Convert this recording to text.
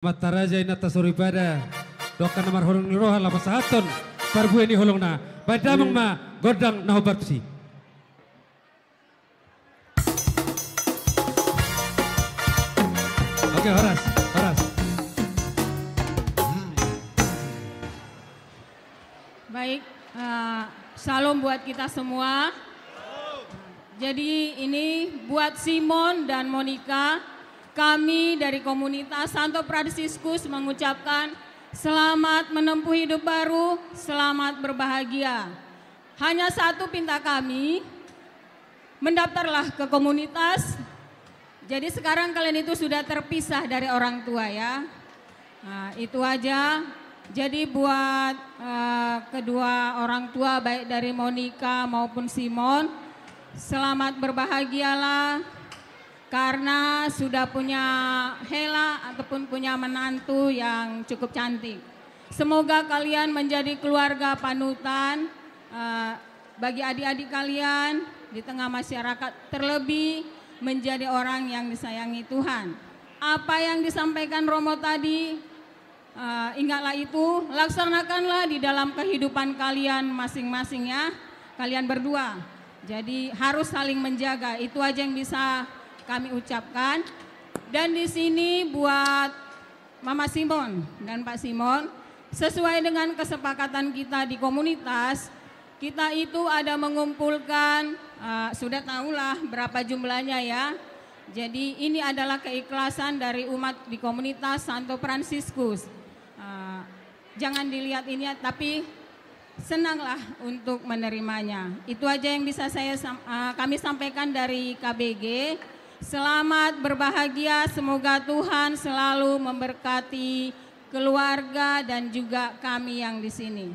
Mataraja inata suribada dokan namar holong ni rohan lapas haton parbu ini holong na badamang ma godang nahobarpsi. Oke, Horas. Baik, salam buat kita semua. Jadi ini buat Simon dan Monica, kami dari komunitas Santo Franciscus mengucapkan selamat menempuh hidup baru, selamat berbahagia. Hanya satu pinta kami, mendaftarlah ke komunitas. Jadi sekarang kalian itu sudah terpisah dari orang tua ya. Nah, itu aja. Jadi buat kedua orang tua baik dari Monica maupun Simon, selamat berbahagialah karena sudah punya Hela ataupun punya menantu yang cukup cantik. Semoga kalian menjadi keluarga panutan bagi adik-adik kalian di tengah masyarakat, terlebih menjadi orang yang disayangi Tuhan. Apa yang disampaikan Romo tadi, ingatlah itu, laksanakanlah di dalam kehidupan kalian masing-masing ya, kalian berdua. Jadi harus saling menjaga, itu aja yang bisa kami ucapkan. Dan di sini buat Mama Simon dan Pak Simon, sesuai dengan kesepakatan kita di komunitas, kita itu ada mengumpulkan, sudah tahulah berapa jumlahnya ya. Jadi ini adalah keikhlasan dari umat di komunitas Santo Franciscus. Jangan dilihat ini, tapi senanglah untuk menerimanya. Itu aja yang bisa kami sampaikan dari KBG. Selamat berbahagia, semoga Tuhan selalu memberkati keluarga dan juga kami yang di sini.